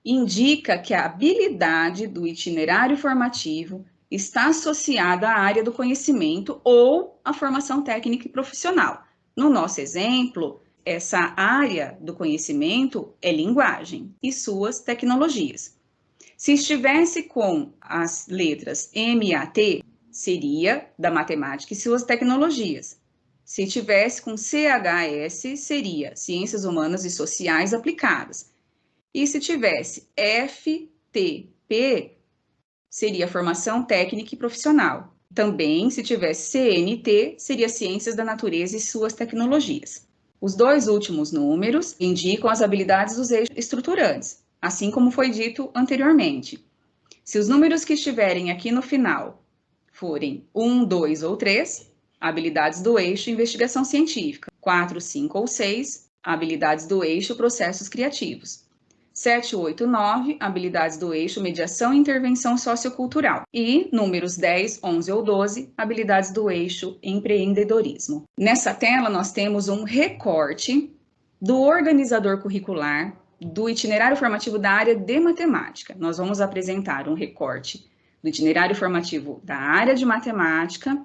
indica que a habilidade do itinerário formativo está associada à área do conhecimento ou à formação técnica e profissional. No nosso exemplo, essa área do conhecimento é linguagem e suas tecnologias. Se estivesse com as letras MAT, seria da matemática e suas tecnologias. Se tivesse com CHS, seria Ciências Humanas e Sociais Aplicadas. E se tivesse FTP, seria Formação Técnica e Profissional. Também, se tivesse CNT, seria Ciências da Natureza e suas Tecnologias. Os dois últimos números indicam as habilidades dos eixos estruturantes, assim como foi dito anteriormente. Se os números que estiverem aqui no final forem 1, 2 ou 3, habilidades do eixo investigação científica. 4, 5 ou 6, habilidades do eixo processos criativos. 7, 8, 9, habilidades do eixo mediação e intervenção sociocultural. E números 10, 11 ou 12, habilidades do eixo empreendedorismo. Nessa tela nós temos um recorte do organizador curricular do itinerário formativo da área de matemática. Nós vamos apresentar um recorte do itinerário formativo da área de matemática,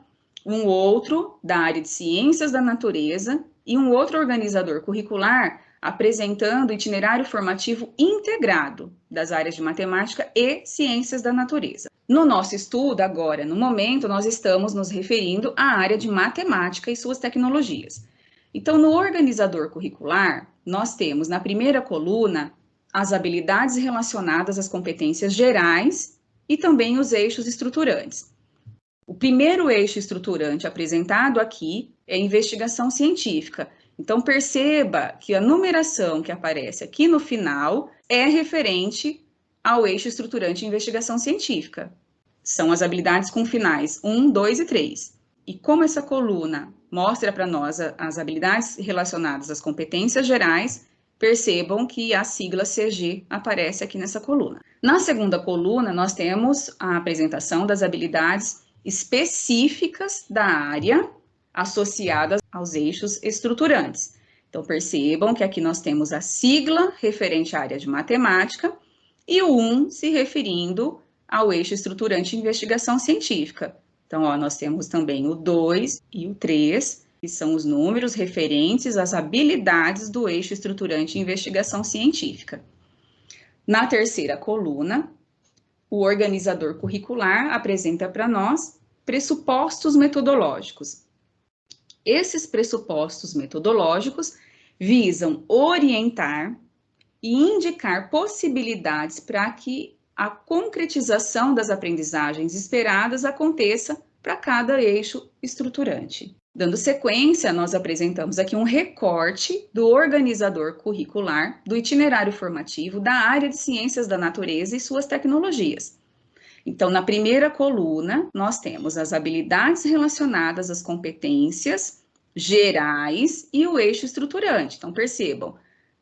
um outro da área de ciências da natureza e um outro organizador curricular apresentando o itinerário formativo integrado das áreas de matemática e ciências da natureza. No nosso estudo, agora, no momento, nós estamos nos referindo à área de matemática e suas tecnologias. Então, no organizador curricular, nós temos na primeira coluna as habilidades relacionadas às competências gerais e também os eixos estruturantes. O primeiro eixo estruturante apresentado aqui é investigação científica. Então, perceba que a numeração que aparece aqui no final é referente ao eixo estruturante investigação científica. São as habilidades com finais 1, 2 e 3. E como essa coluna mostra para nós as habilidades relacionadas às competências gerais, percebam que a sigla CG aparece aqui nessa coluna. Na segunda coluna, nós temos a apresentação das habilidades específicas da área associadas aos eixos estruturantes. Então, percebam que aqui nós temos a sigla referente à área de matemática e o 1 se referindo ao eixo estruturante investigação científica. Então, ó, nós temos também o 2 e o 3, que são os números referentes às habilidades do eixo estruturante investigação científica. Na terceira coluna, o organizador curricular apresenta para nós pressupostos metodológicos. Esses pressupostos metodológicos visam orientar e indicar possibilidades para que a concretização das aprendizagens esperadas aconteça para cada eixo estruturante. Dando sequência, nós apresentamos aqui um recorte do organizador curricular do itinerário formativo da área de ciências da natureza e suas tecnologias. Então, na primeira coluna, nós temos as habilidades relacionadas às competências gerais e o eixo estruturante. Então, percebam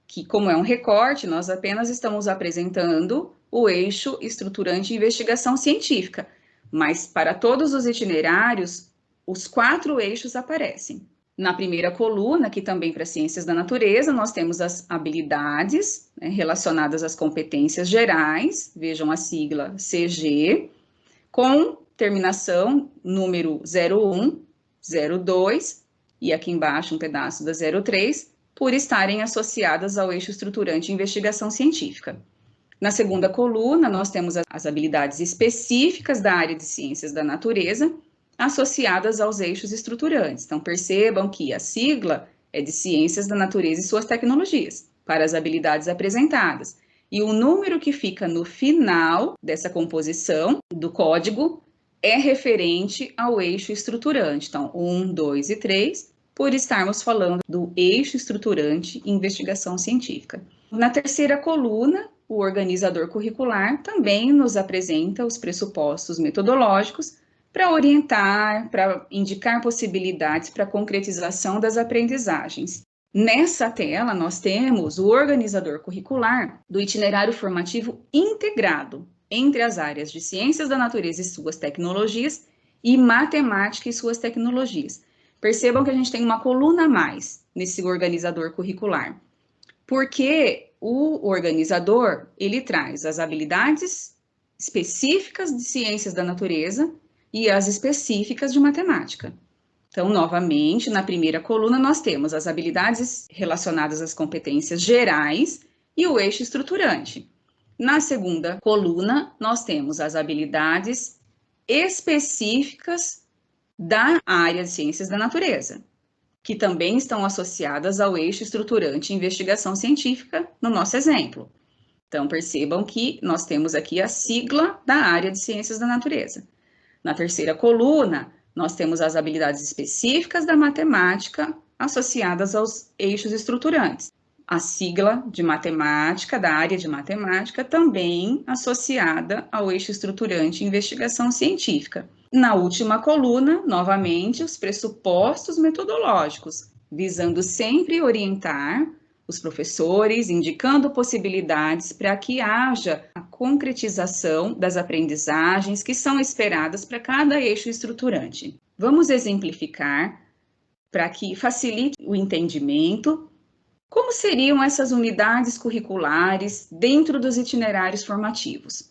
que, como é um recorte, nós apenas estamos apresentando o eixo estruturante e investigação científica, mas para todos os itinerários, os 4 eixos aparecem. Na primeira coluna, que também para ciências da natureza, nós temos as habilidades, né, relacionadas às competências gerais, vejam a sigla CG, com terminação número 01, 02 e aqui embaixo um pedaço da 03, por estarem associadas ao eixo estruturante investigação científica. Na segunda coluna, nós temos as habilidades específicas da área de ciências da natureza, associadas aos eixos estruturantes. Então, percebam que a sigla é de ciências da natureza e suas tecnologias, para as habilidades apresentadas. E o número que fica no final dessa composição do código é referente ao eixo estruturante. Então, 1, 2 e 3, por estarmos falando do eixo estruturante e investigação científica. Na terceira coluna, o organizador curricular também nos apresenta os pressupostos metodológicos para orientar, para indicar possibilidades para a concretização das aprendizagens. Nessa tela, nós temos o organizador curricular do itinerário formativo integrado entre as áreas de ciências da natureza e suas tecnologias e matemática e suas tecnologias. Percebam que a gente tem uma coluna a mais nesse organizador curricular, porque o organizador, ele traz as habilidades específicas de ciências da natureza e as específicas de matemática. Então, novamente, na primeira coluna, nós temos as habilidades relacionadas às competências gerais e o eixo estruturante. Na segunda coluna, nós temos as habilidades específicas da área de ciências da natureza, que também estão associadas ao eixo estruturante e investigação científica, no nosso exemplo. Então, percebam que nós temos aqui a sigla da área de ciências da natureza. Na terceira coluna, nós temos as habilidades específicas da matemática associadas aos eixos estruturantes. A sigla de matemática, da área de matemática, também associada ao eixo estruturante e investigação científica. Na última coluna, novamente, os pressupostos metodológicos, visando sempre orientar os professores, indicando possibilidades para que haja a concretização das aprendizagens que são esperadas para cada eixo estruturante. Vamos exemplificar para que facilite o entendimento como seriam essas unidades curriculares dentro dos itinerários formativos.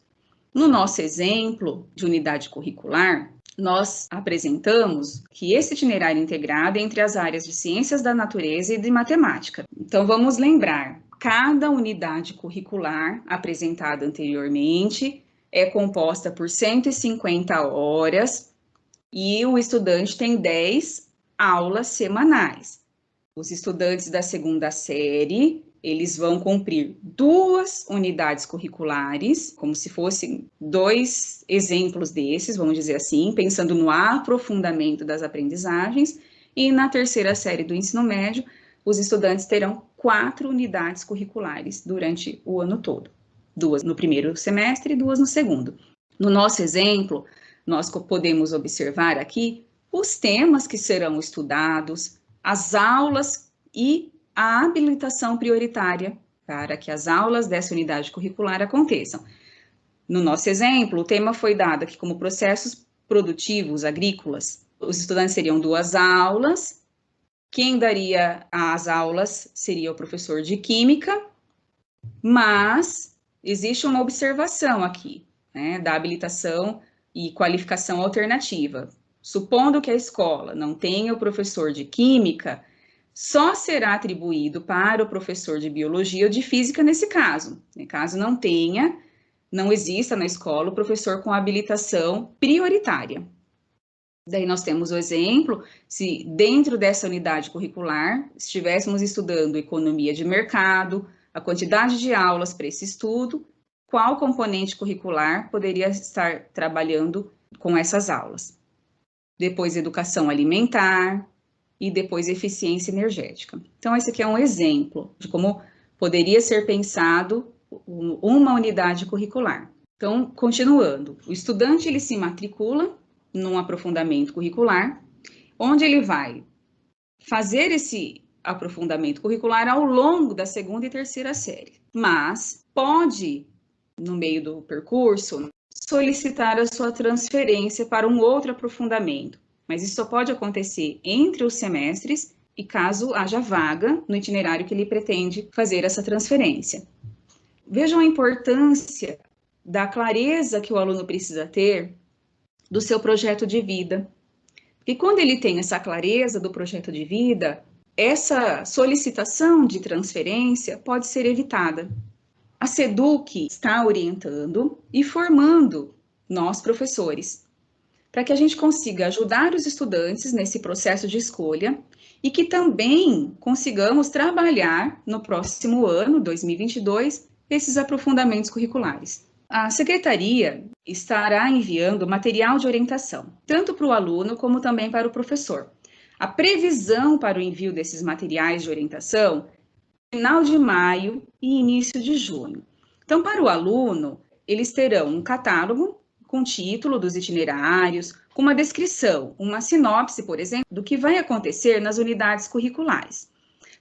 No nosso exemplo de unidade curricular, nós apresentamos que esse itinerário integrado é entre as áreas de ciências da natureza e de matemática. Então, vamos lembrar, cada unidade curricular apresentada anteriormente é composta por 150 horas e o estudante tem 10 aulas semanais. Os estudantes da segunda série, eles vão cumprir 2 unidades curriculares, como se fossem 2 exemplos desses, vamos dizer assim, pensando no aprofundamento das aprendizagens, e na terceira série do ensino médio, os estudantes terão 4 unidades curriculares durante o ano todo. 2 no primeiro semestre e 2 no segundo. No nosso exemplo, nós podemos observar aqui os temas que serão estudados, as aulas e a habilitação prioritária para que as aulas dessa unidade curricular aconteçam. No nosso exemplo, o tema foi dado aqui como processos produtivos agrícolas. Os estudantes teriam 2 aulas. Quem daria as aulas seria o professor de química, mas existe uma observação aqui, né, da habilitação e qualificação alternativa. Supondo que a escola não tenha o professor de química, só será atribuído para o professor de biologia ou de física nesse caso. Caso não tenha, não exista na escola o professor com habilitação prioritária. Daí nós temos o exemplo, se dentro dessa unidade curricular estivéssemos estudando economia de mercado, a quantidade de aulas para esse estudo, qual componente curricular poderia estar trabalhando com essas aulas. Depois, educação alimentar e depois eficiência energética. Então, esse aqui é um exemplo de como poderia ser pensado uma unidade curricular. Então, continuando, o estudante ele se matricula num aprofundamento curricular, onde ele vai fazer esse aprofundamento curricular ao longo da segunda e terceira série, mas pode, no meio do percurso, solicitar a sua transferência para um outro aprofundamento, mas isso só pode acontecer entre os semestres e caso haja vaga no itinerário que ele pretende fazer essa transferência. Vejam a importância da clareza que o aluno precisa ter do seu projeto de vida. E quando ele tem essa clareza do projeto de vida, essa solicitação de transferência pode ser evitada. A SEDUC está orientando e formando nós, professores, para que a gente consiga ajudar os estudantes nesse processo de escolha e que também consigamos trabalhar no próximo ano, 2022, esses aprofundamentos curriculares. A secretaria estará enviando material de orientação, tanto para o aluno como também para o professor. A previsão para o envio desses materiais de orientação final de maio e início de junho. Então, para o aluno, eles terão um catálogo com o título dos itinerários, com uma descrição, uma sinopse, por exemplo, do que vai acontecer nas unidades curriculares.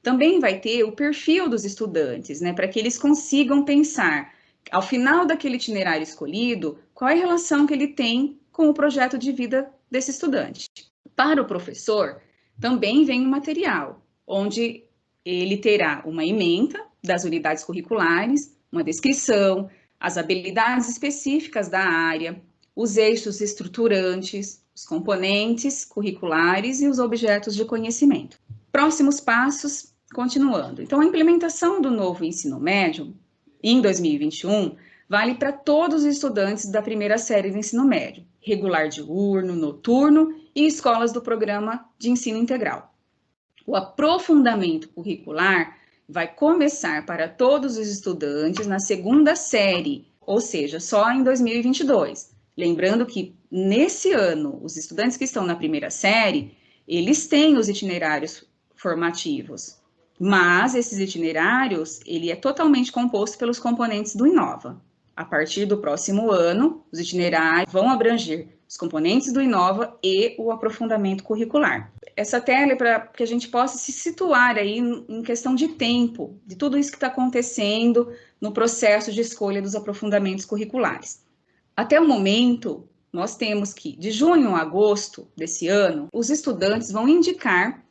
Também vai ter o perfil dos estudantes, né, para que eles consigam pensar, ao final daquele itinerário escolhido, qual é a relação que ele tem com o projeto de vida desse estudante. Para o professor, também vem um material, onde ele terá uma ementa das unidades curriculares, uma descrição, as habilidades específicas da área, os eixos estruturantes, os componentes curriculares e os objetos de conhecimento. Próximos passos, continuando. Então, a implementação do novo ensino médio, em 2021, vale para todos os estudantes da primeira série do ensino médio, regular diurno, noturno e escolas do programa de ensino integral. O aprofundamento curricular vai começar para todos os estudantes na segunda série, ou seja, só em 2022. Lembrando que, nesse ano, os estudantes que estão na primeira série, eles têm os itinerários formativos, mas esses itinerários, ele é totalmente composto pelos componentes do Inova. A partir do próximo ano, os itinerários vão abranger os componentes do Inova e o aprofundamento curricular. Essa tela é para que a gente possa se situar aí em questão de tempo, de tudo isso que está acontecendo no processo de escolha dos aprofundamentos curriculares. Até o momento, nós temos que, de junho a agosto desse ano, os estudantes vão indicar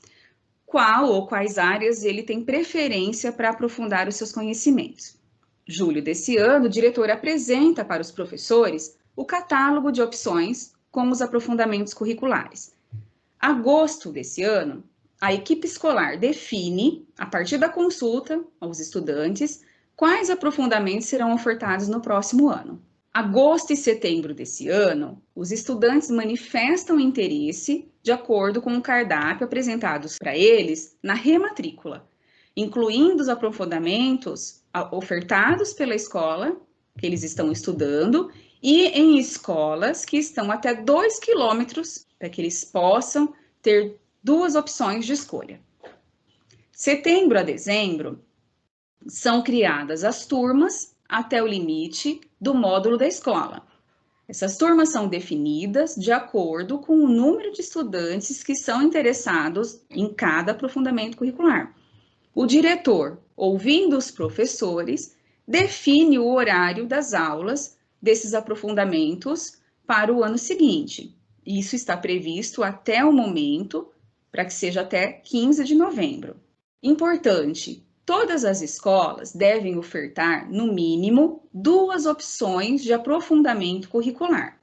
qual ou quais áreas ele tem preferência para aprofundar os seus conhecimentos. Julho desse ano, o diretor apresenta para os professores o catálogo de opções com os aprofundamentos curriculares. Agosto desse ano, a equipe escolar define, a partir da consulta aos estudantes, quais aprofundamentos serão ofertados no próximo ano. Agosto e setembro desse ano, os estudantes manifestam interesse de acordo com o cardápio apresentados para eles na rematrícula, incluindo os aprofundamentos ofertados pela escola que eles estão estudando e em escolas que estão até 2 quilômetros para que eles possam ter 2 opções de escolha. Setembro a dezembro, são criadas as turmas até o limite do módulo da escola. Essas turmas são definidas de acordo com o número de estudantes que são interessados em cada aprofundamento curricular. O diretor, ouvindo os professores, define o horário das aulas desses aprofundamentos para o ano seguinte. Isso está previsto até o momento, para que seja até 15 de novembro. Importante, todas as escolas devem ofertar, no mínimo, 2 opções de aprofundamento curricular.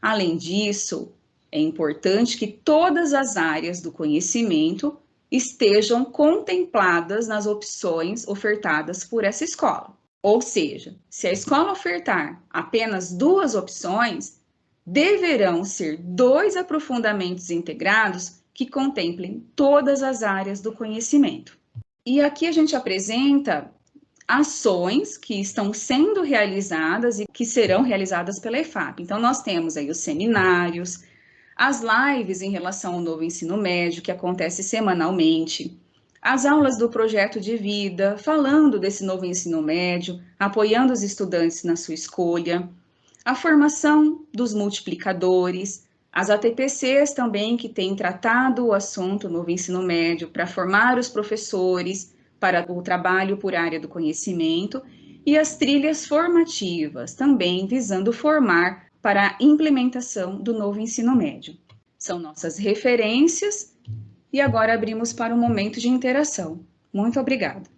Além disso, é importante que todas as áreas do conhecimento estejam contempladas nas opções ofertadas por essa escola. Ou seja, se a escola ofertar apenas 2 opções, deverão ser 2 aprofundamentos integrados que contemplem todas as áreas do conhecimento. E aqui a gente apresenta ações que estão sendo realizadas e que serão realizadas pela EFAP. Então, nós temos aí os seminários, as lives em relação ao novo ensino médio, que acontece semanalmente, as aulas do projeto de vida, falando desse novo ensino médio, apoiando os estudantes na sua escolha, a formação dos multiplicadores, as ATPCs também que têm tratado o assunto novo ensino médio para formar os professores para o trabalho por área do conhecimento e as trilhas formativas também visando formar para a implementação do novo ensino médio. São nossas referências e agora abrimos para um momento de interação. Muito obrigada.